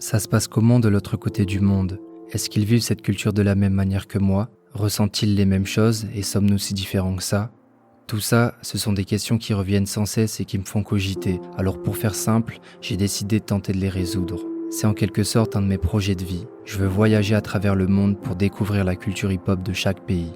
Ça se passe comment de l'autre côté du monde? Est-ce qu'ils vivent cette culture de la même manière que moi? Ressentent-ils les mêmes choses et sommes-nous si différents que ça? Tout ça, ce sont des questions qui reviennent sans cesse et qui me font cogiter. Alors pour faire simple, j'ai décidé de tenter de les résoudre. C'est en quelque sorte un de mes projets de vie. Je veux voyager à travers le monde pour découvrir la culture hip-hop de chaque pays.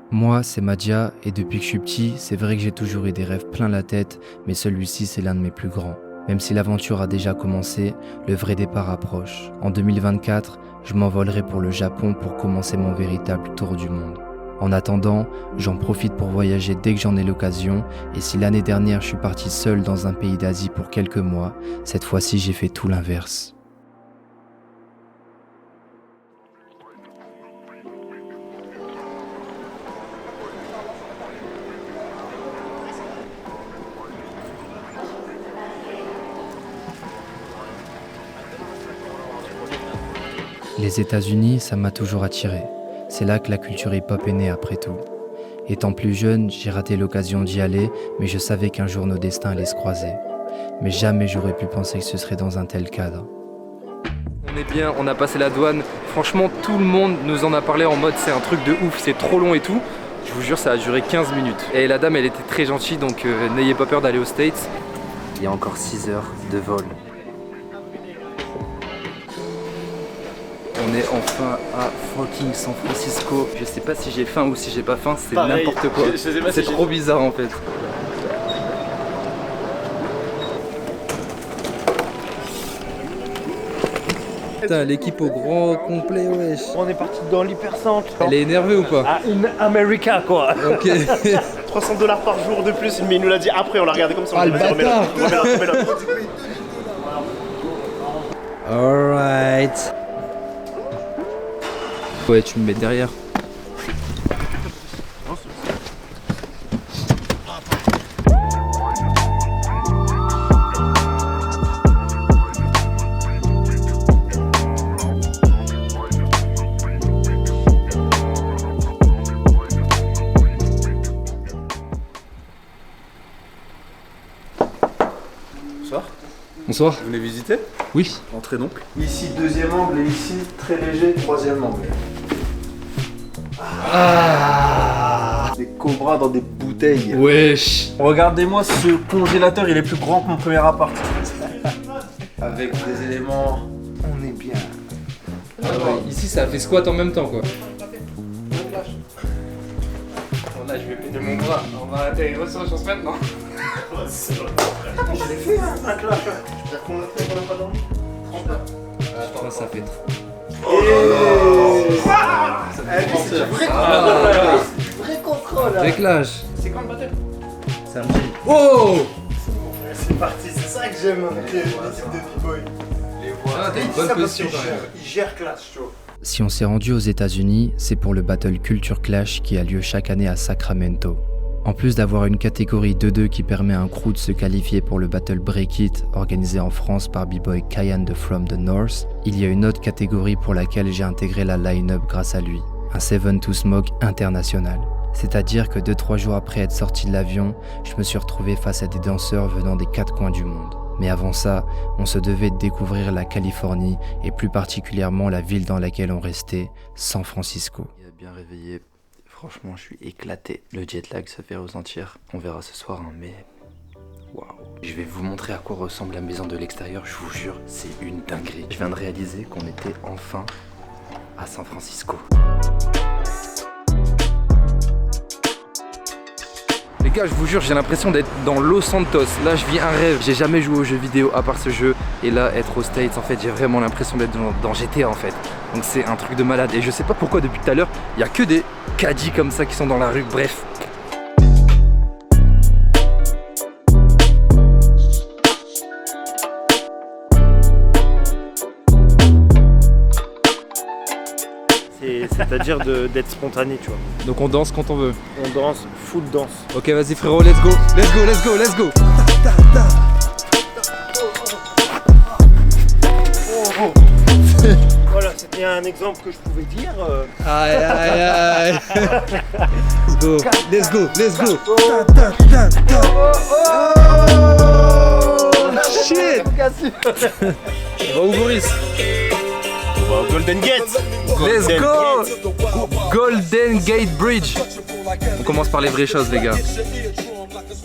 Moi, c'est Madia, et depuis que je suis petit, c'est vrai que j'ai toujours eu des rêves plein la tête, mais celui-ci c'est l'un de mes plus grands. Même si l'aventure a déjà commencé, le vrai départ approche. En 2024, je m'envolerai pour le Japon pour commencer mon véritable tour du monde. En attendant, j'en profite pour voyager dès que j'en ai l'occasion, et si l'année dernière je suis parti seul dans un pays d'Asie pour quelques mois, cette fois-ci j'ai fait tout l'inverse. Les États-Unis, ça m'a toujours attiré. C'est là que la culture hip-hop est née après tout. Étant plus jeune, j'ai raté l'occasion d'y aller, mais je savais qu'un jour nos destins allaient se croiser. Mais jamais j'aurais pu penser que ce serait dans un tel cadre. On est bien, on a passé la douane. Franchement, tout le monde nous en a parlé en mode c'est un truc de ouf, c'est trop long et tout. Je vous jure, ça a duré 15 minutes. Et la dame, elle était très gentille, donc n'ayez pas peur d'aller aux States. Il y a encore 6 heures de vol. On est enfin à fucking San Francisco. Je sais pas si j'ai faim ou si j'ai pas faim, c'est n'importe quoi. C'est trop bizarre en fait. Putain, l'équipe au grand complet, wesh. On est parti dans l'hypercentre. Elle est énervée ou pas? Ah, in America quoi. Ok. 300 $ par jour de plus, mais il nous l'a dit après, on l'a regardé comme ça. Ah, le bâtard. Remets-la. Alright. Ouais, tu me mets derrière. Bonsoir. Bonsoir. Vous venez visiter? Oui. Entrez donc. Ici, deuxième angle, et ici, très léger, troisième angle. Des cobras dans des bouteilles. Wesh. Regardez-moi, ce congélateur, il est plus grand que mon premier appart. Avec des éléments, on est bien. Ah ouais, ici ça fait squat en même temps quoi. Là je vais péter mon bras, on va atterrir sur la chance maintenant. Je l'ai fait, hein, un clash. J'espère qu'on l'a fait, qu'on n'a pas dormi. 30 heures. Je pense que ça fait trop. C'est vrai contrôle. Réglage. C'est quand le battle? Samedi. Oh. C'est parti, c'est ça que j'aime avec l'équipe de B-Boy. Ah, t'as une bonne position quand même. Il gère classe, tu vois. Si on s'est rendu aux États-Unis, c'est pour le Battle Culture Clash qui a lieu chaque année à Sacramento. En plus d'avoir une catégorie 2-2 qui permet à un crew de se qualifier pour le Battle Break It organisé en France par B-Boy Kyan de From the North, il y a une autre catégorie pour laquelle j'ai intégré la line-up grâce à lui, un 7-2 Smoke international. C'est-à-dire que 2-3 jours après être sorti de l'avion, je me suis retrouvé face à des danseurs venant des 4 coins du monde. Mais avant ça, on se devait de découvrir la Californie et plus particulièrement la ville dans laquelle on restait, San Francisco. Il a bien réveillé. Franchement, je suis éclaté. Le jet lag se fait ressentir. On verra ce soir, hein, mais waouh. Je vais vous montrer à quoi ressemble la maison de l'extérieur. Je vous jure, c'est une dinguerie. Je viens de réaliser qu'on était enfin à San Francisco. Les gars, je vous jure, j'ai l'impression d'être dans Los Santos. Là, je vis un rêve. J'ai jamais joué aux jeux vidéo à part ce jeu. Et là, être aux States, en fait, j'ai vraiment l'impression d'être dans GTA, en fait. Donc c'est un truc de malade. Et je sais pas pourquoi, depuis tout à l'heure, il y a que des caddies comme ça qui sont dans la rue. Bref. C'est-à-dire d'être spontané, tu vois. Donc on danse quand on veut. On danse, full danse. Ok, vas-y frérot, let's go. Let's go, let's go, let's go. Voilà, c'était un exemple que je pouvais dire. Aïe, aïe, aïe. Let's go, let's go, let's go. Oh, shit. Va où Boris? Golden Gate. Let's go! Golden Gate Bridge. On commence par les vraies choses, les gars.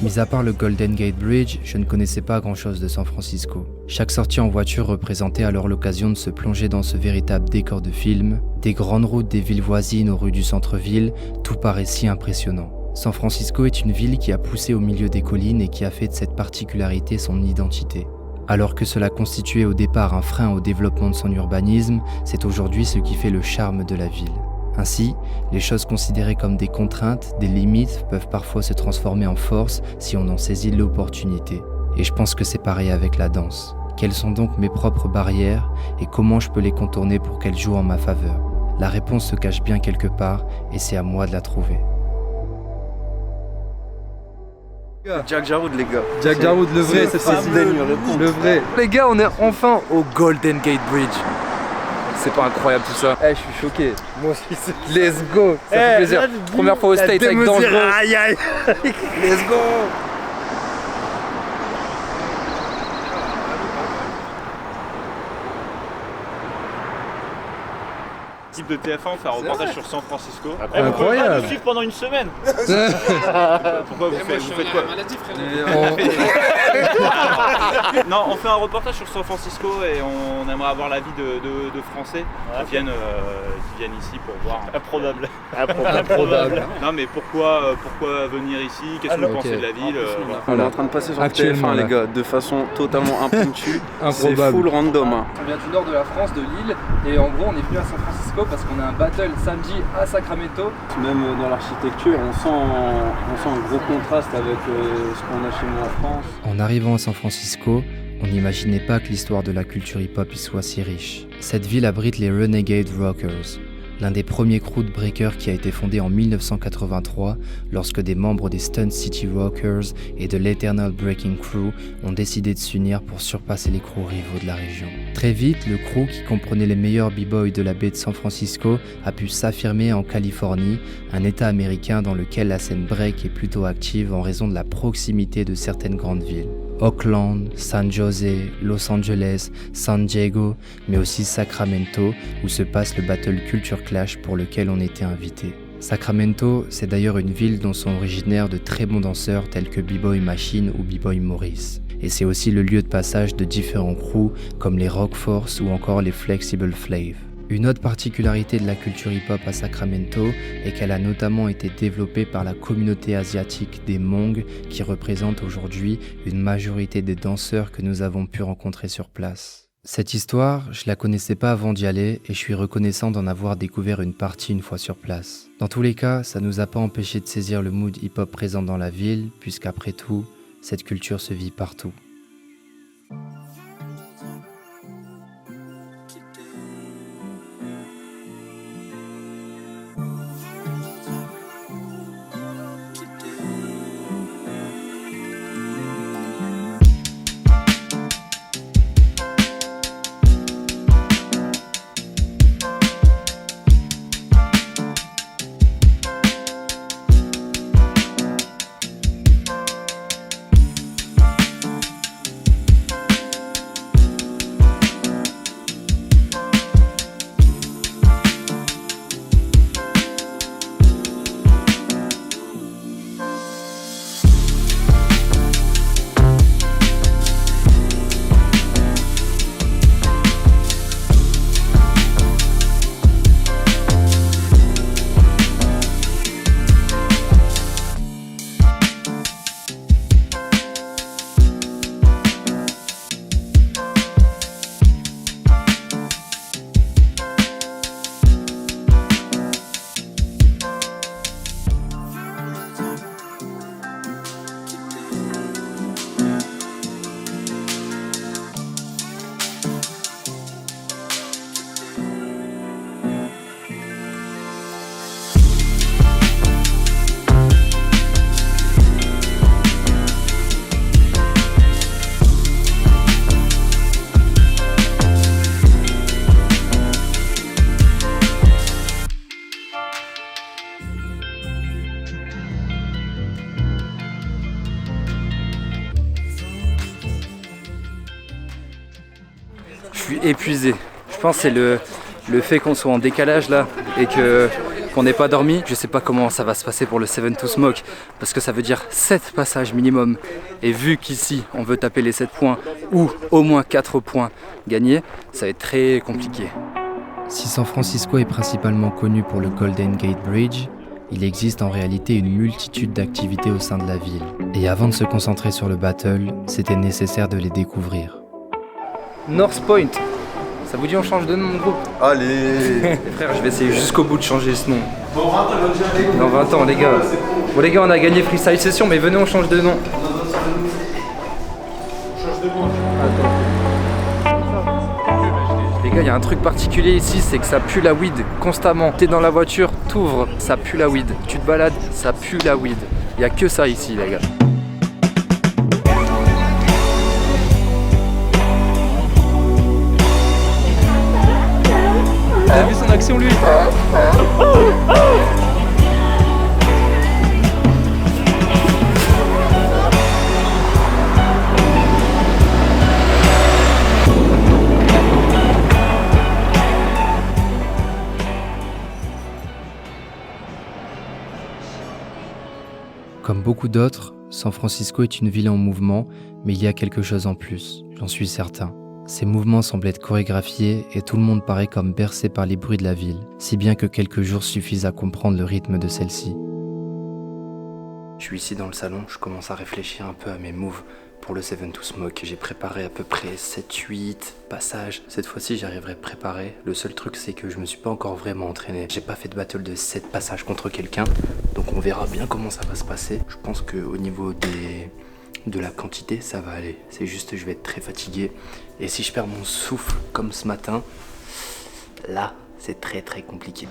Mis à part le Golden Gate Bridge, je ne connaissais pas grand-chose de San Francisco. Chaque sortie en voiture représentait alors l'occasion de se plonger dans ce véritable décor de film. Des grandes routes des villes voisines aux rues du centre-ville, tout paraît si impressionnant. San Francisco est une ville qui a poussé au milieu des collines et qui a fait de cette particularité son identité. Alors que cela constituait au départ un frein au développement de son urbanisme, c'est aujourd'hui ce qui fait le charme de la ville. Ainsi, les choses considérées comme des contraintes, des limites, peuvent parfois se transformer en force si on en saisit l'opportunité. Et je pense que c'est pareil avec la danse. Quelles sont donc mes propres barrières et comment je peux les contourner pour qu'elles jouent en ma faveur? La réponse se cache bien quelque part et c'est à moi de la trouver. Jack Jarwood, les gars. Jack Jarwood, le vrai, c'est cette fois-ci. le Le vrai. Les gars, on est enfin au Golden Gate Bridge. C'est pas incroyable tout ça? Je suis choqué. Moi aussi. Let's go. Ça fait plaisir. Première fois au States avec Dangereux. Aïe aïe. Let's go. Type de TF1, on fait un reportage sur San Francisco. Incroyable. Vous pouvez pas nous suivre pendant une semaine. Pourquoi vous faites quoi? Non, on fait un reportage sur San Francisco et on aimerait avoir l'avis de Français qui viennent ici pour voir. Improbable. Improbable. Non mais pourquoi venir ici? Qu'est-ce que vous pensez de la ville? On est en train de passer sur Actuellement, TF1, là. les gars, de façon totalement impromptue. C'est Improbable. full random. Hein. On vient du nord de la France, de Lille, et en gros on est venu à San Francisco parce qu'on a un battle samedi à Sacramento. Même dans l'architecture, on sent un gros contraste avec ce qu'on a chez nous en France. En arrivant à San Francisco, on n'imaginait pas que l'histoire de la culture hip-hop y soit si riche. Cette ville abrite les Renegade Rockers, l'un des premiers crews de breakers qui a été fondé en 1983 lorsque des membres des Stunt City Rockers et de l'Eternal Breaking Crew ont décidé de s'unir pour surpasser les crews rivaux de la région. Très vite, le crew qui comprenait les meilleurs b-boys de la baie de San Francisco a pu s'affirmer en Californie, un état américain dans lequel la scène break est plutôt active en raison de la proximité de certaines grandes villes. Oakland, San Jose, Los Angeles, San Diego, mais aussi Sacramento, où se passe le Battle Culture Clash pour lequel on était invité. Sacramento, c'est d'ailleurs une ville dont sont originaires de très bons danseurs tels que B-Boy Machine ou B-Boy Maurice. Et c'est aussi le lieu de passage de différents crews comme les Rock Force ou encore les Flexible Flav. Une autre particularité de la culture hip-hop à Sacramento est qu'elle a notamment été développée par la communauté asiatique des Hmong qui représente aujourd'hui une majorité des danseurs que nous avons pu rencontrer sur place. Cette histoire, je la connaissais pas avant d'y aller et je suis reconnaissant d'en avoir découvert une partie une fois sur place. Dans tous les cas, ça nous a pas empêché de saisir le mood hip-hop présent dans la ville, puisqu'après tout, cette culture se vit partout. Je suis épuisé. Je pense que c'est le fait qu'on soit en décalage là et qu'on n'ait pas dormi, je sais pas comment ça va se passer pour le 7 to Smoke parce que ça veut dire 7 passages minimum. Et vu qu'ici on veut taper les 7 points ou au moins 4 points gagnés, ça va être très compliqué. Si San Francisco est principalement connu pour le Golden Gate Bridge, il existe en réalité une multitude d'activités au sein de la ville. Et avant de se concentrer sur le battle, c'était nécessaire de les découvrir. North Point, ça vous dit on change de nom de groupe? Allez. Les frères, je vais essayer jusqu'au bout de changer ce nom. Dans 20 ans les gars. Bon les gars, on a gagné Freestyle Session, mais venez on change de nom. Les gars, il y a un truc particulier ici, c'est que ça pue la weed constamment. T'es dans la voiture, t'ouvres, ça pue la weed. Tu te balades, ça pue la weed. Il y a que ça ici les gars. T'as vu son action lui? Comme beaucoup d'autres, San Francisco est une ville en mouvement, mais il y a quelque chose en plus, j'en suis certain. Ces mouvements semblent être chorégraphiés et tout le monde paraît comme bercé par les bruits de la ville, si bien que quelques jours suffisent à comprendre le rythme de celle-ci. Je suis ici dans le salon, je commence à réfléchir un peu à mes moves pour le 7 to Smoke. J'ai préparé à peu près 7-8 passages. Cette fois-ci, j'arriverai préparé. Le seul truc, c'est que je me suis pas encore vraiment entraîné. J'ai pas fait de battle de 7 passages contre quelqu'un, donc on verra bien comment ça va se passer. Je pense qu'au niveau de la quantité, ça va aller. C'est juste, je vais être très fatigué. Et si je perds mon souffle comme ce matin, là, c'est très très compliqué.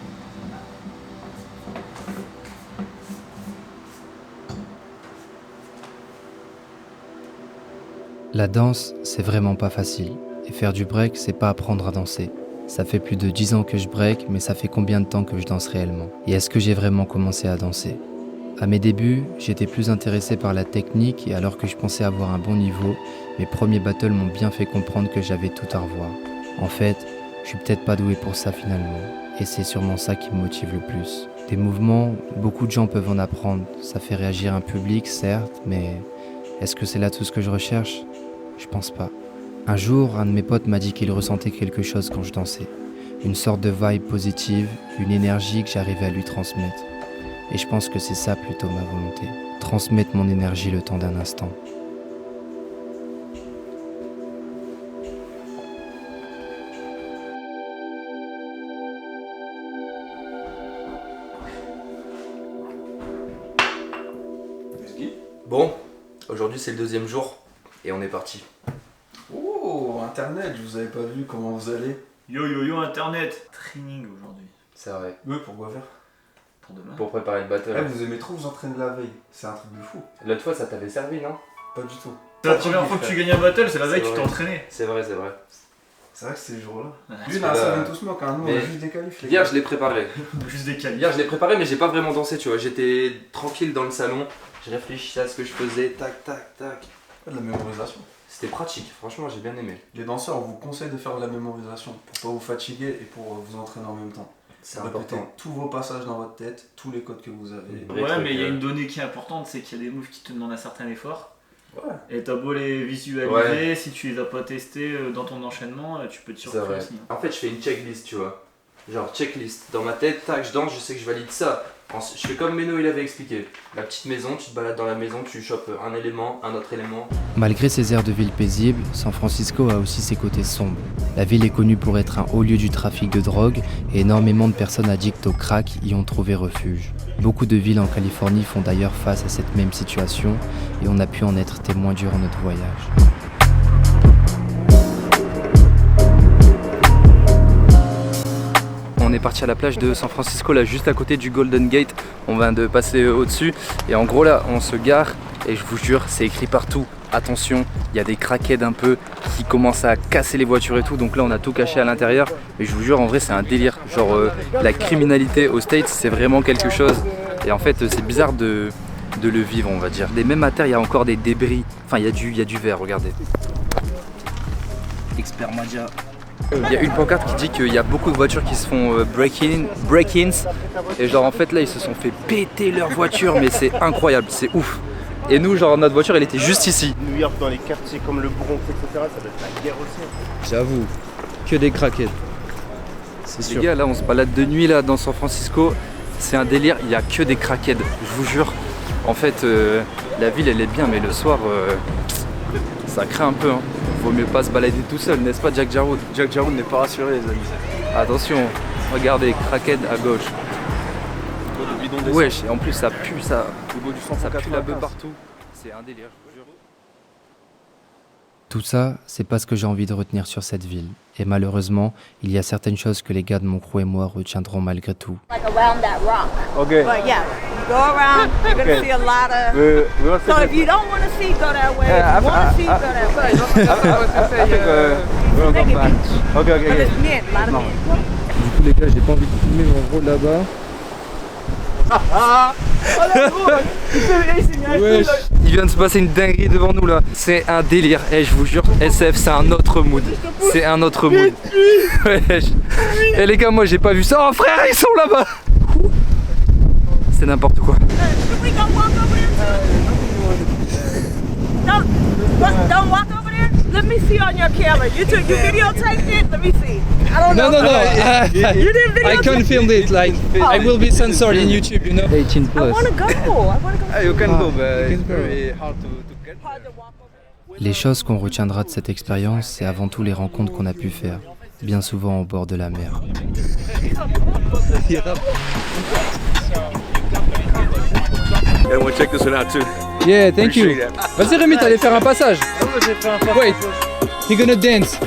La danse, c'est vraiment pas facile. Et faire du break, c'est pas apprendre à danser. Ça fait plus de 10 ans que je break, mais ça fait combien de temps que je danse réellement? Et est-ce que j'ai vraiment commencé à danser? À mes débuts, j'étais plus intéressé par la technique et alors que je pensais avoir un bon niveau, mes premiers battles m'ont bien fait comprendre que j'avais tout à revoir. En fait, je suis peut-être pas doué pour ça finalement. Et c'est sûrement ça qui me motive le plus. Des mouvements, beaucoup de gens peuvent en apprendre. Ça fait réagir un public, certes, mais est-ce que c'est là tout ce que je recherche? Je pense pas. Un jour, un de mes potes m'a dit qu'il ressentait quelque chose quand je dansais. Une sorte de vibe positive, une énergie que j'arrivais à lui transmettre. Et je pense que c'est ça plutôt ma volonté. Transmettre mon énergie le temps d'un instant. Bon, aujourd'hui c'est le deuxième jour et on est parti. Oh, internet, je vous avais pas vu comment vous allez. Yo yo yo internet. Training aujourd'hui. C'est vrai. Oui, pourquoi faire? Pour demain. Pour préparer le battle. Vous aimez trop vous entraîner la veille, c'est un truc de fou. L'autre fois ça t'avait servi, non? Pas du tout. C'est la première fois que tu gagnes un battle, c'est la veille que tu vrai. t'es entraîné. C'est vrai, c'est vrai. C'est vrai que c'est ce jour-là. Ouais, Lui, il que a un là- 7 to Smoke, hein, nous on Mais a juste des qualifs. Hier je l'ai préparé. Juste des caliers. Hier je l'ai préparé mais j'ai pas vraiment dansé, tu vois. J'étais tranquille dans le salon, je réfléchissais à ce que je faisais, tac tac tac. De la mémorisation. C'était pratique, franchement j'ai bien aimé. Les danseurs, on vous conseille de faire de la mémorisation pour pas vous fatiguer et pour vous entraîner en même temps. C'est Répétez important. tous vos passages dans votre tête, tous les codes que vous avez. Vrai Ouais, truc, mais il y a une donnée qui est importante, c'est qu'il y a des moves qui te demandent un certain effort. Ouais. Et t'as beau les visualiser, si tu les as pas testés dans ton enchaînement, tu peux te C'est surprendre vrai. aussi. En fait je fais une checklist, tu vois. Genre checklist. Dans ma tête, tac, je danse, je sais que je valide ça. Je fais comme Meno il avait expliqué. La petite maison, tu te balades dans la maison, tu chopes un élément, un autre élément. Malgré ses airs de ville paisible, San Francisco a aussi ses côtés sombres. La ville est connue pour être un haut lieu du trafic de drogue et énormément de personnes addictes au crack y ont trouvé refuge. Beaucoup de villes en Californie font d'ailleurs face à cette même situation et on a pu en être témoin durant notre voyage. On est parti à la plage de San Francisco, là juste à côté du Golden Gate. On vient de passer au-dessus et en gros là on se gare et je vous jure c'est écrit partout. Attention, il y a des crackheads un peu qui commencent à casser les voitures et tout. Donc là on a tout caché à l'intérieur. Mais je vous jure en vrai c'est un délire. Genre la criminalité aux States c'est vraiment quelque chose. Et en fait c'est bizarre de le vivre on va dire. Et même à terre il y a encore des débris. Enfin il y a du verre, regardez. Expert Madia. Il y a une pancarte qui dit qu'il y a beaucoup de voitures qui se font break-ins. Et genre en fait là ils se sont fait péter leur voiture, mais c'est incroyable, c'est ouf. Et nous genre notre voiture elle était juste ici. New York dans les quartiers comme le Bronx, etc. Ça doit être la guerre aussi. J'avoue, que des craquettes. C'est Les sûr. gars là on se balade de nuit là dans San Francisco, c'est un délire, il y a que des craquettes, je vous jure. En fait la ville elle est bien mais le soir ça craint un peu. Hein. Vaut mieux pas se balader tout seul, n'est-ce pas Jack Jarwood? Jack Jarwood n'est pas rassuré les amis. Attention, regardez, craquettes à gauche. Le bidon des Wesh, et en plus ça pue ça. Au bout du Ça pue la beuh 195. partout. C'est un délire, je vous jure. Tout ça, c'est pas ce que j'ai envie de retenir sur cette ville. Et malheureusement, il y a certaines choses que les gars de mon crew et moi retiendront malgré tout. Like around that rock. Ok. But yeah, you go around, you're gonna Okay. see a lot of. We want to So if you don't want to see, go that way. If you want to see, go that way. Ok, But it's men, a lot of men. Du coup les gars, j'ai pas envie de filmer mon rôle là-bas. Wesh, il vient de se passer une dinguerie devant nous là. C'est un délire. Et je vous jure, SF c'est un autre mood. C'est un autre mood. Wesh. Et les gars, moi j'ai pas vu ça. Oh frère, ils sont là-bas. C'est n'importe quoi. Can we go walk over there? Don't walk over there. Let me see on your camera. You videotaped it. Let me see. I don't know. No. You didn't I videotape. confirmed it. Like I will be censored in YouTube, you know. 18 I plus. want to go. I want to go. You can go, but it's it's very very hard to get. Hard to walk over there. Les choses qu'on retiendra de cette expérience, c'est avant tout les rencontres qu'on a pu faire, bien souvent au bord de la mer. And we'll check this one out too. Yeah, thank you. Appreciate that. Vas-y Rémi, t'allais faire un passage. Wait, he gonna dance.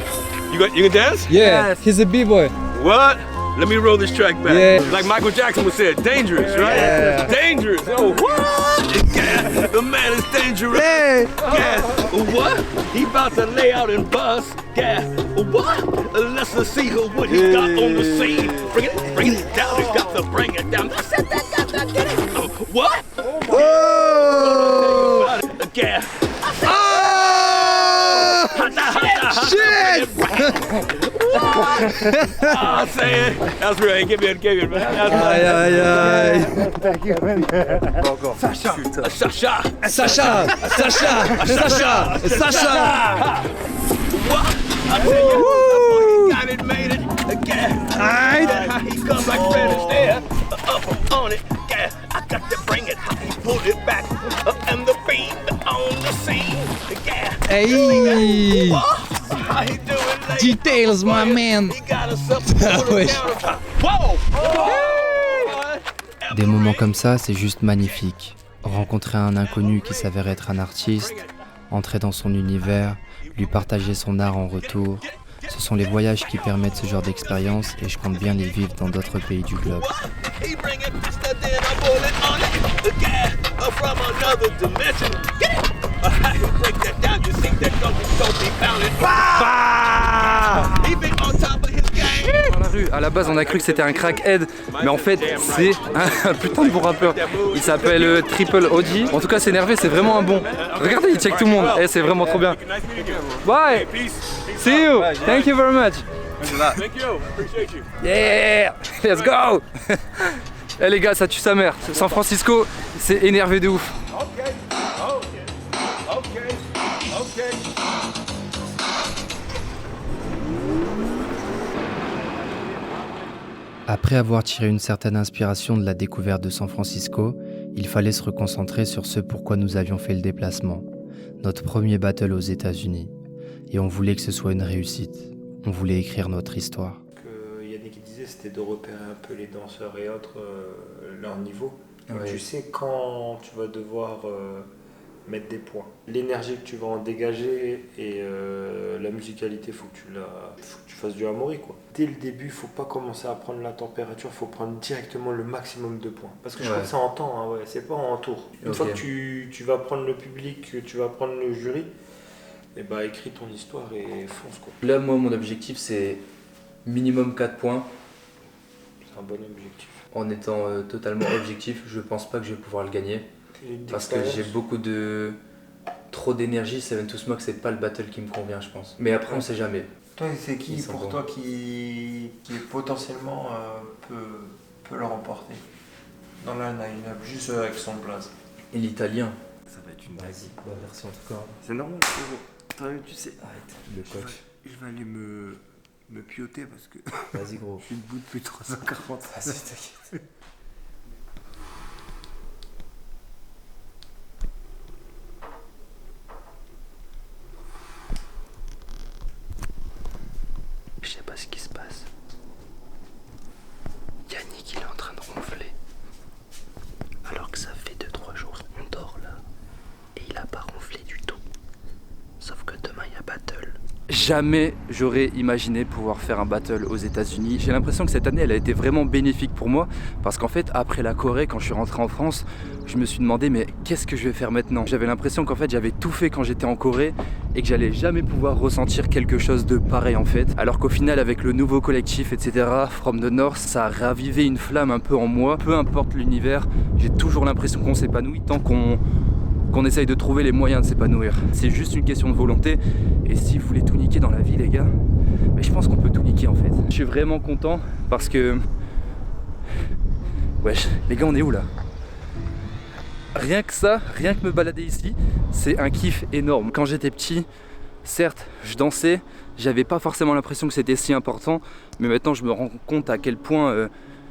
You can dance? Yeah, he's a b-boy. What? Let me roll this track back. Yeah. Like Michael Jackson would say, dangerous, right? Yeah. Dangerous. Oh, what? Yeah, the man is dangerous. Hey. Yeah. What? He about to lay out and bust. Yeah. What? Let's see what he got on the scene. Bring it down. He's got to bring it down. That's it. That, get it. What? Oh. Yeah. Shit! Ah, say it. That's right. Give it, man. Aïe aïe aïe. Sacha. Sacha, Sacha. What? I tell you, he got it, made it. Yeah. Aight. He come back finished there. Up on it. Yeah. I got to bring it. He pulled it back. And the beam on the scene. Yeah. Hey. How he doing, lady? Details, my man. He got us up on the wesh. counter. Whoa! Des moments comme ça, c'est juste magnifique. Rencontrer un inconnu qui s'avère être un artiste, entrer dans son univers, lui partager son art en retour, ce sont les voyages qui permettent ce genre d'expérience et je compte bien les vivre dans d'autres pays du globe. He bring it faster than a bullet on it. Yeah, from another dimension. Get it? I break that down. You see that don't be pounded. He been on top of his game. Dans la rue, à la base on a cru que c'était un crackhead, mais en fait c'est un putain de bon rappeur. Il s'appelle Triple OG. En tout cas c'est énervé, c'est vraiment un bon. Regardez, il check tout le monde. Eh, c'est vraiment trop bien. Bye. See you. Thank you very much. Thank you. Appreciate you. Yeah. Let's go. Eh les gars, ça tue sa mère. San Francisco, c'est énervé de ouf. Après avoir tiré une certaine inspiration de la découverte de San Francisco, il fallait se reconcentrer sur ce pourquoi nous avions fait le déplacement. Notre premier battle aux États-Unis. Et on voulait que ce soit une réussite. On voulait écrire notre histoire. Que Yannick disait, c'était de repérer un peu les danseurs et autres, leur niveau. Donc tu sais quand tu vas devoir mettre des points. L'énergie que tu vas en dégager et la musicalité, faut que tu fasses du Amaury, quoi. Dès le début, faut pas commencer à prendre la température, faut prendre directement le maximum de points. Parce que je crois que c'est en temps, hein, c'est pas en tour. Une fois que tu vas prendre le public, que tu vas prendre le jury, et bah écris ton histoire et fonce, quoi. Là moi mon objectif c'est minimum 4 points. C'est un bon objectif. En étant totalement objectif, je pense pas que je vais pouvoir le gagner. Parce que j'ai beaucoup de... trop d'énergie, Seven to Smoke c'est pas le battle qui me convient je pense. Mais après on sait jamais. Toi, c'est qui Ils sont pour bons. toi qui potentiellement peut le remporter dans la line-up, juste avec son place? Et l'italien. Ça va être une vas-y. Bah, merci en tout cas. C'est normal, frérot. Tu sais. Arrête, le coach. Je vais aller me pioter parce que Vas-y gros. je suis debout depuis 3h40. Vas-y, t'inquiète. Je sais pas ce qui se passe. Yannick il est en train de ronfler. Alors que ça fait 2-3 jours qu'on dort là. Et il a pas ronflé du tout. Sauf que demain il y a battle. Jamais j'aurais imaginé pouvoir faire un battle aux États-Unis. J'ai l'impression que cette année elle a été vraiment bénéfique pour moi parce qu'en fait après la Corée, quand je suis rentré en France, je me suis demandé mais qu'est-ce que je vais faire maintenant? J'avais l'impression qu'en fait j'avais tout fait quand j'étais en Corée et que j'allais jamais pouvoir ressentir quelque chose de pareil en fait. Alors qu'au final avec le nouveau collectif etc, From the North, ça a ravivé une flamme un peu en moi. Peu importe l'univers, j'ai toujours l'impression qu'on s'épanouit tant qu'on essaye de trouver les moyens de s'épanouir. C'est juste une question de volonté. Et si vous voulez tout niquer dans la vie les gars, mais je pense qu'on peut tout niquer en fait. Je suis vraiment content parce que... Wesh, les gars on est où là? Rien que ça, rien que me balader ici, c'est un kiff énorme. Quand j'étais petit, certes, je dansais, j'avais pas forcément l'impression que c'était si important, mais maintenant je me rends compte à quel point...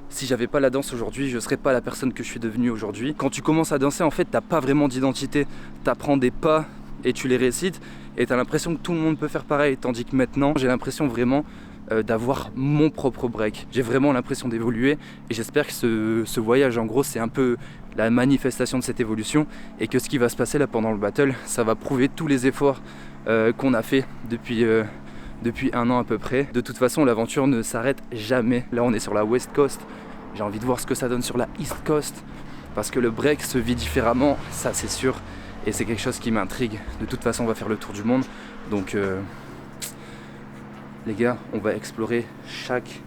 si j'avais pas la danse aujourd'hui, je serais pas la personne que je suis devenue aujourd'hui. Quand tu commences à danser, en fait, t'as pas vraiment d'identité. T'apprends des pas et tu les récites et t'as l'impression que tout le monde peut faire pareil. Tandis que maintenant, j'ai l'impression vraiment d'avoir mon propre break. J'ai vraiment l'impression d'évoluer et j'espère que ce voyage, en gros, c'est un peu la manifestation de cette évolution et que ce qui va se passer là pendant le battle, ça va prouver tous les efforts qu'on a fait depuis 1 an à peu près. De toute façon, l'aventure ne s'arrête jamais. Là, on est sur la West Coast. J'ai envie de voir ce que ça donne sur la East Coast. Parce que le break se vit différemment, ça c'est sûr. Et c'est quelque chose qui m'intrigue. De toute façon, on va faire le tour du monde. Donc, les gars, on va explorer chaque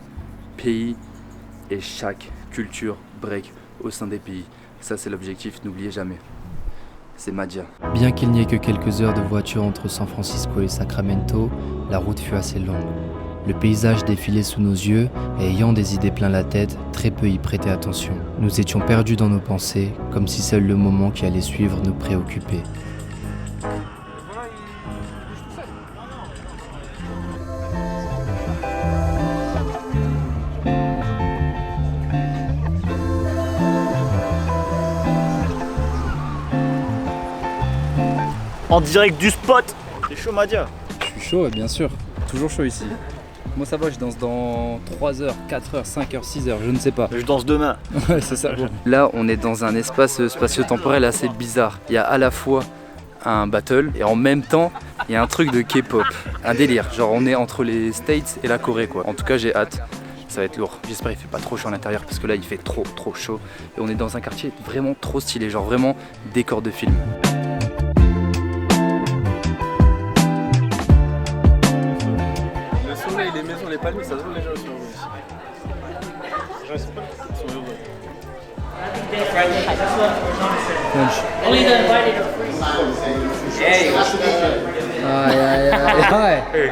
pays et chaque culture break au sein des pays. Ça, c'est l'objectif, n'oubliez jamais. C'est Madja. Bien qu'il n'y ait que quelques heures de voiture entre San Francisco et Sacramento, la route fut assez longue. Le paysage défilait sous nos yeux et ayant des idées plein la tête, très peu y prêtaient attention. Nous étions perdus dans nos pensées, comme si seul le moment qui allait suivre nous préoccupait. En direct du spot. C'est chaud Madja. Je suis chaud, bien sûr. Toujours chaud ici. Moi ça va, je danse dans 3h, 4h, 5h, 6h, je ne sais pas. Je danse demain. Ouais, c'est ça. Là, on est dans un espace spatio-temporel assez bizarre. Il y a à la fois un battle et en même temps, il y a un truc de K-pop. Un délire. Genre, on est entre les States et la Corée, quoi. En tout cas, j'ai hâte. Ça va être lourd. J'espère qu'il fait pas trop chaud à l'intérieur parce que là, il fait trop chaud. Et on est dans un quartier vraiment trop stylé, genre vraiment décor de film. Les maisons, les palmiers, ça se voit les gens sont heureux ici. Les gens ils sont heureux.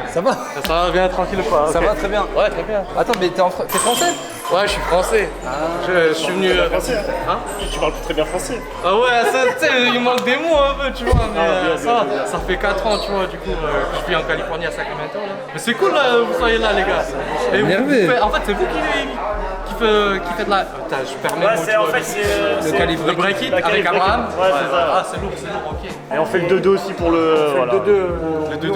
Ça va? Ça va bien, tranquille ou pas? Ça va très bien. Ouais, très bien. Attends, mais t'es français? Ouais, je suis français. Je suis venu. Français. Hein? Tu parles très bien français. Ah ouais, ça, tu sais, il manque des mots un peu, tu vois. Mais ça fait 4 ans, tu vois, du coup, que je vis en Californie à Sacramento. Là. Mais c'est cool, là, vous soyez là, les gars. Et en fait, c'est vous qui faites la. Putain, je permets Ouais, mon c'est en fait c'est le break it avec break-it. Abraham. Ouais, c'est ça. Ah, c'est lourd, ok. Et on fait le 2-2 aussi pour le. Voilà. Le 2-2.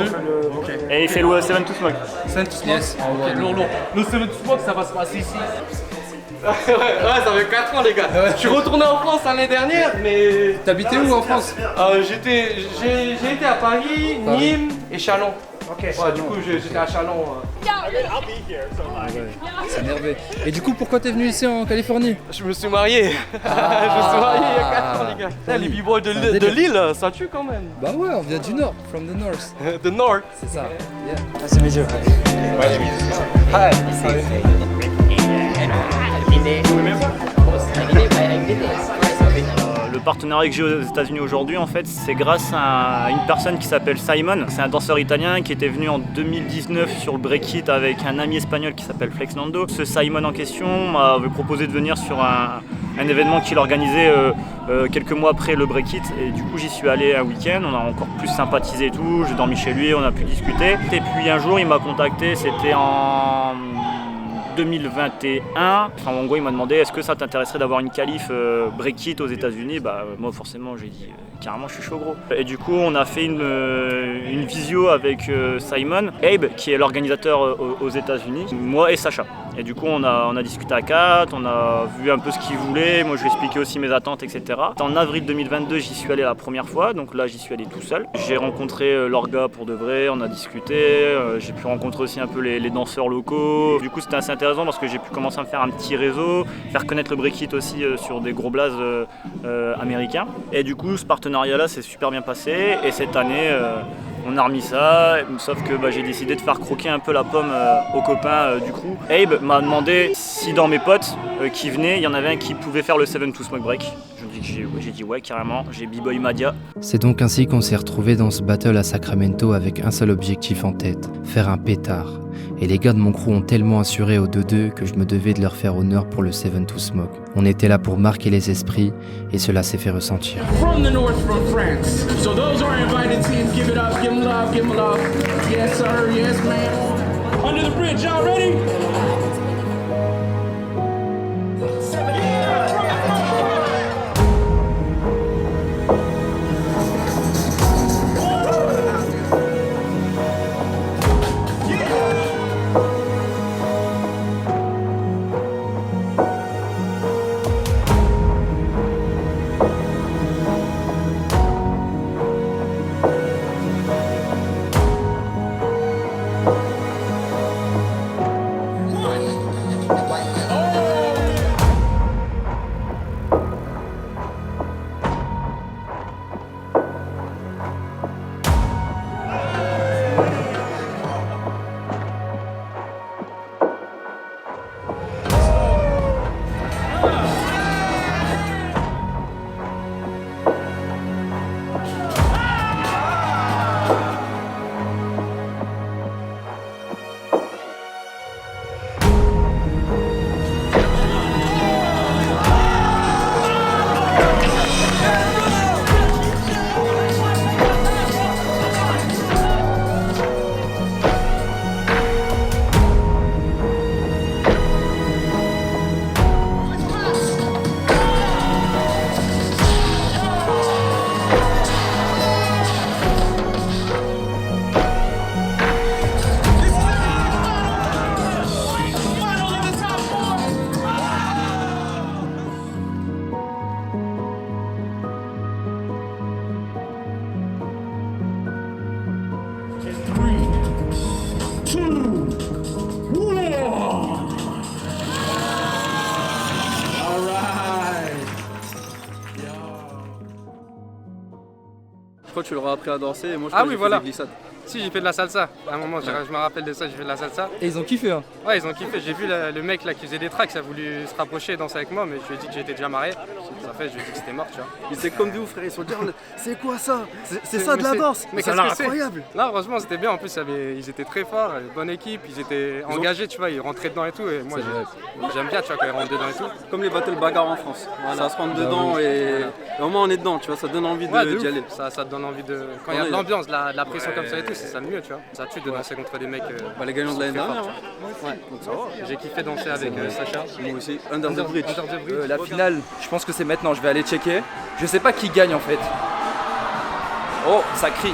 Ok. Et il fait le 7 to Smoke. Saint Yes. Ok, lourd. Nous, c'est notre spot, ça va se passer ici. ouais, ça fait 4 ans, les gars. Je suis retourné en France l'année dernière, mais. T'habitais où en France? J'ai été à Paris, Nîmes et Chalon. Ok. Ouais, du coup, j'étais à Chalon. C'est énervé. Et du coup, pourquoi t'es venu ici en Californie? Je me suis marié. Je me suis marié il y a 4 ans, les gars. Putain, les b-boys de Lille, ça tue quand même. Bah ouais, on vient du nord, from the north. The North. C'est ça. Yeah. Ah, c'est mes yeux. Hi. Le Le partenariat que j'ai aux États-Unis aujourd'hui, en fait, c'est grâce à une personne qui s'appelle Simon. C'est un danseur italien qui était venu en 2019 sur le Break It avec un ami espagnol qui s'appelle Flex Nando. Ce Simon en question m'avait proposé de venir sur un événement qu'il organisait quelques mois après le Break It. Et du coup, j'y suis allé un week-end. On a encore plus sympathisé et tout. J'ai dormi chez lui, on a pu discuter. Et puis un jour, il m'a contacté. C'était en 2021. Enfin, en gros, il m'a demandé est-ce que ça t'intéresserait d'avoir une qualif Break It aux États-Unis. Moi, forcément, j'ai dit carrément, je suis chaud gros. Et du coup, on a fait une visio avec Simon, Abe, qui est l'organisateur aux États-Unis, moi et Sacha. Et du coup, on a discuté à 4, on a vu un peu ce qu'il voulait. Moi, je lui ai expliqué aussi mes attentes, etc. En avril 2022, j'y suis allé la première fois. Donc là, j'y suis allé tout seul. J'ai rencontré l'orga pour de vrai, on a discuté. J'ai pu rencontrer aussi un peu les danseurs locaux. Du coup, c'était assez intéressant parce que j'ai pu commencer à me faire un petit réseau, faire connaître le Break It aussi sur des gros blazes américains. Et du coup, ce partenariat-là s'est super bien passé. Et cette année, on a remis ça, sauf que j'ai décidé de faire croquer un peu la pomme aux copains du crew. Abe m'a demandé si dans mes potes qui venaient, il y en avait un qui pouvait faire le 7 to Smoke Break. J'ai dit ouais, carrément, j'ai B-Boy Madia. C'est donc ainsi qu'on s'est retrouvés dans ce battle à Sacramento avec un seul objectif en tête, faire un pétard. Et les gars de mon crew ont tellement assuré aux 2-2 que je me devais de leur faire honneur pour le 7 to Smoke. On était là pour marquer les esprits et cela s'est fait ressentir. From the north, from France. So those are invited teams, give it up, give them love, give them love. Yes sir, yes ma'am. Under the bridge, y'all ready? Je crois que tu leur as appris à danser et moi je Ah crois que oui, j'ai voilà. fait des glissades. Si, j'ai fait de la salsa. À un moment, je me rappelle de ça, j'ai fait de la salsa. Et ils ont kiffé hein. Ouais, ils ont kiffé. J'ai vu le mec là qui faisait des tracks, il a voulu se rapprocher et danser avec moi, mais je lui ai dit que j'étais déjà marié. Ça fait, je lui ai dit que c'était mort, tu vois. Ils étaient comme vous frère, ils sont dit c'est quoi ça? C'est ça de la danse? Mais ça a l'air incroyable. Non, franchement, c'était bien. En plus, ils étaient très forts, bonne équipe, ils étaient engagés, tu vois, ils rentraient dedans et tout. Et moi, j'aime bien, tu vois, quand ils rentrent dedans et tout. Comme les battles bagarres en France. Voilà. Ça se rentre dedans et au moins on est dedans, tu vois, ça donne envie d'y aller. Ça te donne envie de. Quand il y a de l'ambiance, de la pression comme ça et tout, c'est ça le mieux, tu vois. Ça tue de danser contre des mecs. Les gagnants de l'année dernière. Ouais, donc ça va. J'ai kiffé danser avec Sacha. Moi aussi. Under the Bridge. La finale, je pense que c'est maintenant, je vais aller checker. Je sais pas qui gagne en fait. Oh, ça crie.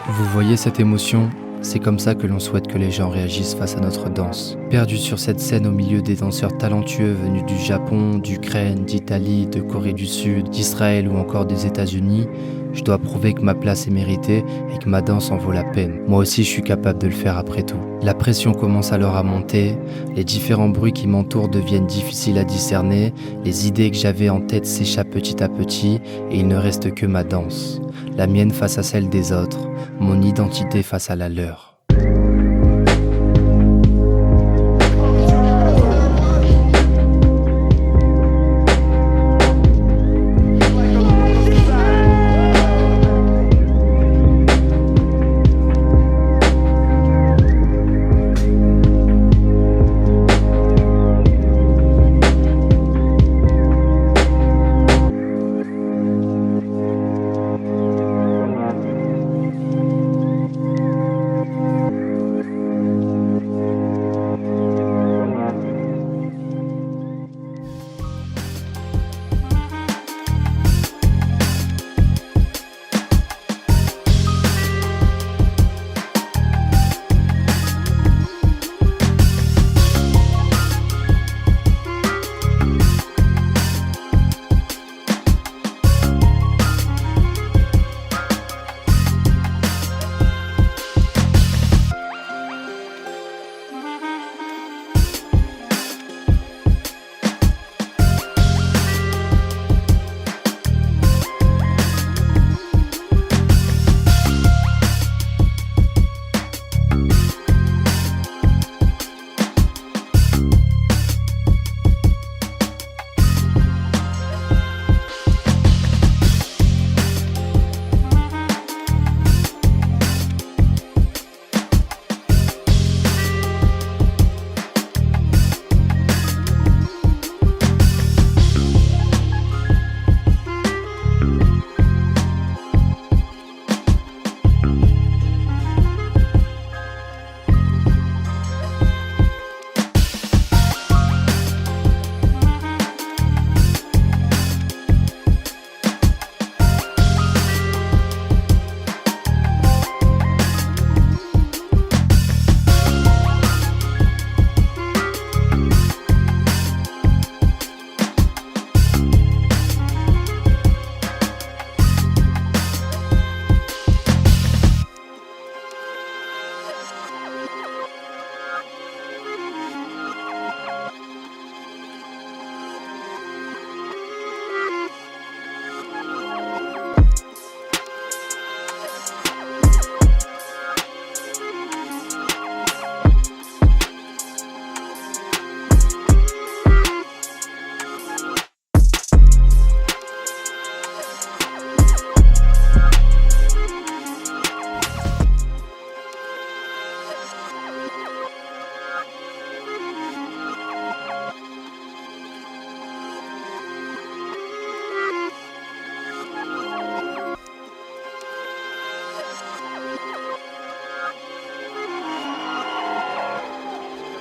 Vous voyez cette émotion? C'est comme ça que l'on souhaite que les gens réagissent face à notre danse. Perdu sur cette scène au milieu des danseurs talentueux venus du Japon, d'Ukraine, d'Italie, de Corée du Sud, d'Israël ou encore des États-Unis, Je dois prouver que ma place est méritée et que ma danse en vaut la peine. Moi aussi, je suis capable de le faire après tout. La pression commence alors à monter, les différents bruits qui m'entourent deviennent difficiles à discerner, les idées que j'avais en tête s'échappent petit à petit et il ne reste que ma danse. La mienne face à celle des autres, mon identité face à la leur.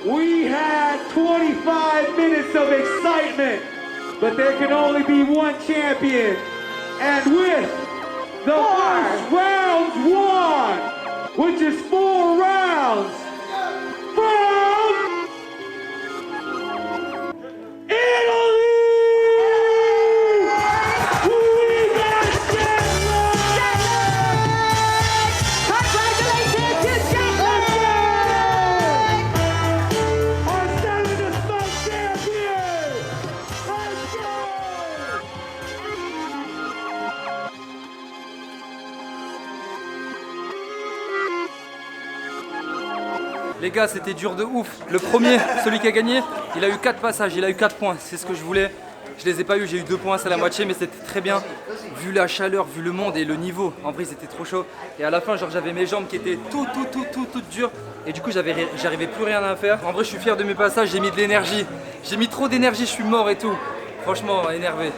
We had 25 minutes of excitement, but there can only be one champion. And with the first round won, which is 4 rounds, from Italy! We got Congratulations to our Seven to Smoke champion! Let's go! Les gars, c'était dur de ouf. Le premier, celui qui a gagné, il a eu 4 passages, il a eu 4 points. C'est ce que je voulais. Je les ai pas eu, j'ai eu 2 points, c'est la moitié, mais c'était très bien. Vu la chaleur, vu le monde et le niveau, en vrai c'était trop chaud. Et à la fin, genre j'avais mes jambes qui étaient toutes dures. Et du coup, j'arrivais plus rien à faire. En vrai, je suis fier de mes passages, j'ai mis de l'énergie. J'ai mis trop d'énergie, je suis mort et tout. Franchement, énervé.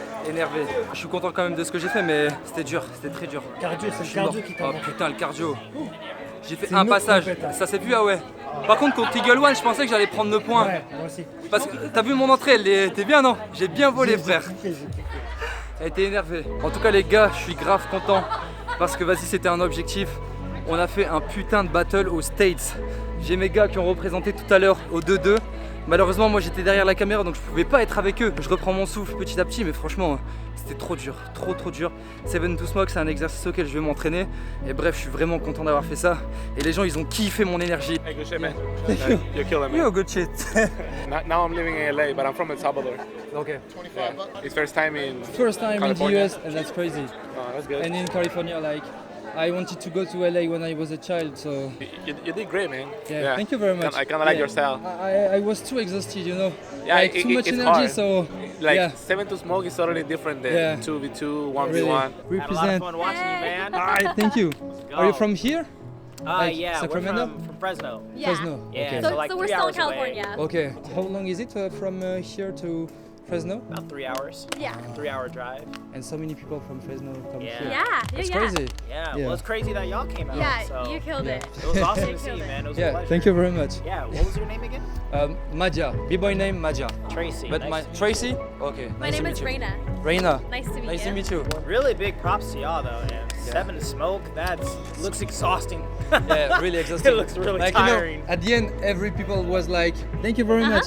Je suis content quand même de ce que j'ai fait, mais c'était dur, c'était très dur. Cardio, c'est le cardio qui t'a Oh manqué. putain, le cardio. J'ai fait C'est un une autre passage, compétence. ça s'est vu, ah ouais. Par contre, contre Eagle One, je pensais que j'allais prendre 9 points. Ouais, moi aussi. Parce que t'as vu mon entrée, elle était bien, non? J'ai bien volé, frère. Elle était énervée. En tout cas, les gars, je suis grave content. Parce que vas-y, c'était un objectif. On a fait un putain de battle aux States. J'ai mes gars qui ont représenté tout à l'heure au 2-2. Malheureusement, moi j'étais derrière la caméra donc je pouvais pas être avec eux. Je reprends mon souffle petit à petit, mais franchement, c'était trop dur, trop dur. Seven to Smoke, c'est un exercice auquel je vais m'entraîner. Et bref, je suis vraiment content d'avoir fait ça. Et les gens, ils ont kiffé mon énergie. Hey, good shit, man. You're killing me. You're good shit. Now I'm living in LA, but I'm from El Salvador. Okay. Yeah. It's first time in California. US, and that's crazy. Oh, that's good. And in California, like, I wanted to go to LA when I was a child, so... You did great, man. Yeah, thank you very much. I kind of like your style. I was too exhausted, you know. Yeah, like, too much it's energy, hard. so... Like, yeah. 7 to Smoke is totally different than 2v2, 1v1. Really. Had a lot Represent. of fun watching you, man. Alright, thank you. Are you from here? Like Yeah, Sacramento? we're from Fresno. Yeah. Fresno. Yeah, Okay. So, like so we're 3 still in hours away. California. Okay. How long is it from here to Fresno? About 3 hours. Yeah. 3-hour drive. And so many people from Fresno come Yeah. here. Yeah, That's yeah. crazy. Yeah, Yeah. well, it's crazy that y'all came out. Yeah, so you killed it. it was awesome You to see, killed it. man. It was a Yeah, pleasure. thank you very much. Yeah, what was your name again? Madja. B-boy name Madja. Tracy. But nice my to meet you. Tracy? Okay. My name is Reina. Reina. Nice to meet Nice you. to meet you. Really big props to y'all, though, man. 7 to Smoke, that looks exhausting. Yeah, really exhausting. It looks really like, tiring. You know, at the end, every people was like, "Thank you very much."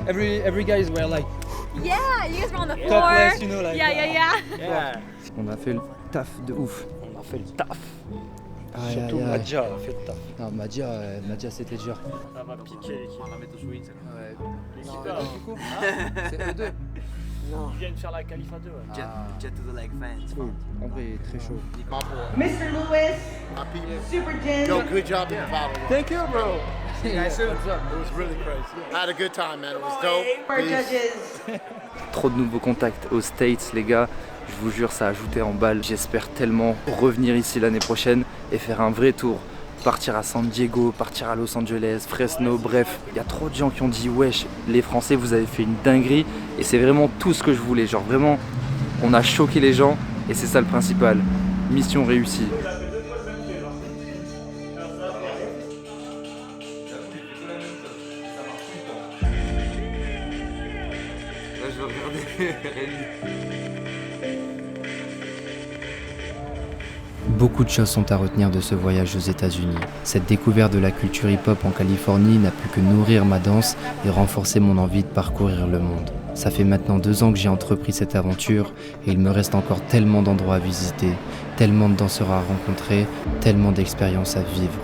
every guys were like, Yeah, you guys were on the floor. topless, you know, like. Yeah. Yeah. On a fait le taf de ouf. On a fait le taf. Surtout Madja a fait le taf. Non, Madja c'était dur. Ça va piquer. On va mettre au swing, C'est eux deux. Ils viennent faire la qualif à 2. Jet to the Lake fans. Cool. En vrai, il est très chaud. Mr. Lewis, Super Jen. Yo, good job in the battle. Thank you, bro. See you guys soon. It was really crazy. I had a good time, man. It was dope. Our Peace. judges. Trop de nouveaux contacts aux States, les gars. Je vous jure, ça a ajouté en balle. J'espère tellement revenir ici l'année prochaine et faire un vrai tour. Partir à San Diego, partir à Los Angeles, Fresno, bref. Il y a trop de gens qui ont dit wesh, les Français, vous avez fait une dinguerie. Et c'est vraiment tout ce que je voulais. Genre vraiment, on a choqué les gens et c'est ça le principal. Mission réussie. Là, je vais regarder. Beaucoup de choses sont à retenir de ce voyage aux États-Unis. Cette découverte de la culture hip-hop en Californie n'a pu que nourrir ma danse et renforcer mon envie de parcourir le monde. Ça fait maintenant 2 ans que j'ai entrepris cette aventure et il me reste encore tellement d'endroits à visiter, tellement de danseurs à rencontrer, tellement d'expériences à vivre.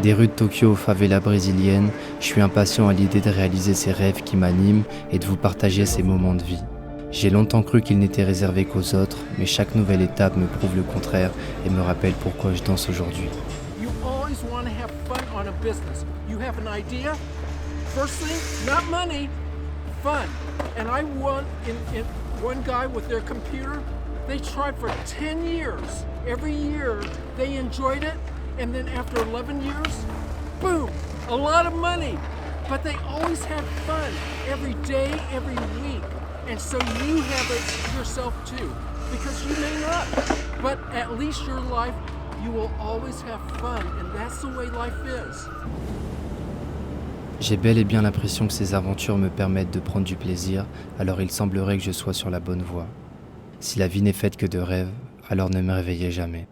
Des rues de Tokyo aux favelas brésiliennes, je suis impatient à l'idée de réaliser ces rêves qui m'animent et de vous partager ces moments de vie. J'ai longtemps cru qu'il n'était réservé qu'aux autres, mais chaque nouvelle étape me prouve le contraire et me rappelle pourquoi je danse aujourd'hui. You always want to have fun on a business. You have an idea? First thing, not money, fun. And I want in one guy with their computer, they tried for 10 years. Every year they enjoyed it, and then after 11 years, boom, a lot of money. But they always have fun every day, every week. And so you have it yourself too, because you may not, but at least your life, you will always have fun, and that's the way life is. J'ai bel et bien l'impression que ces aventures me permettent de prendre du plaisir, alors il semblerait que je sois sur la bonne voie. Si la vie n'est faite que de rêves, alors ne me réveillez jamais.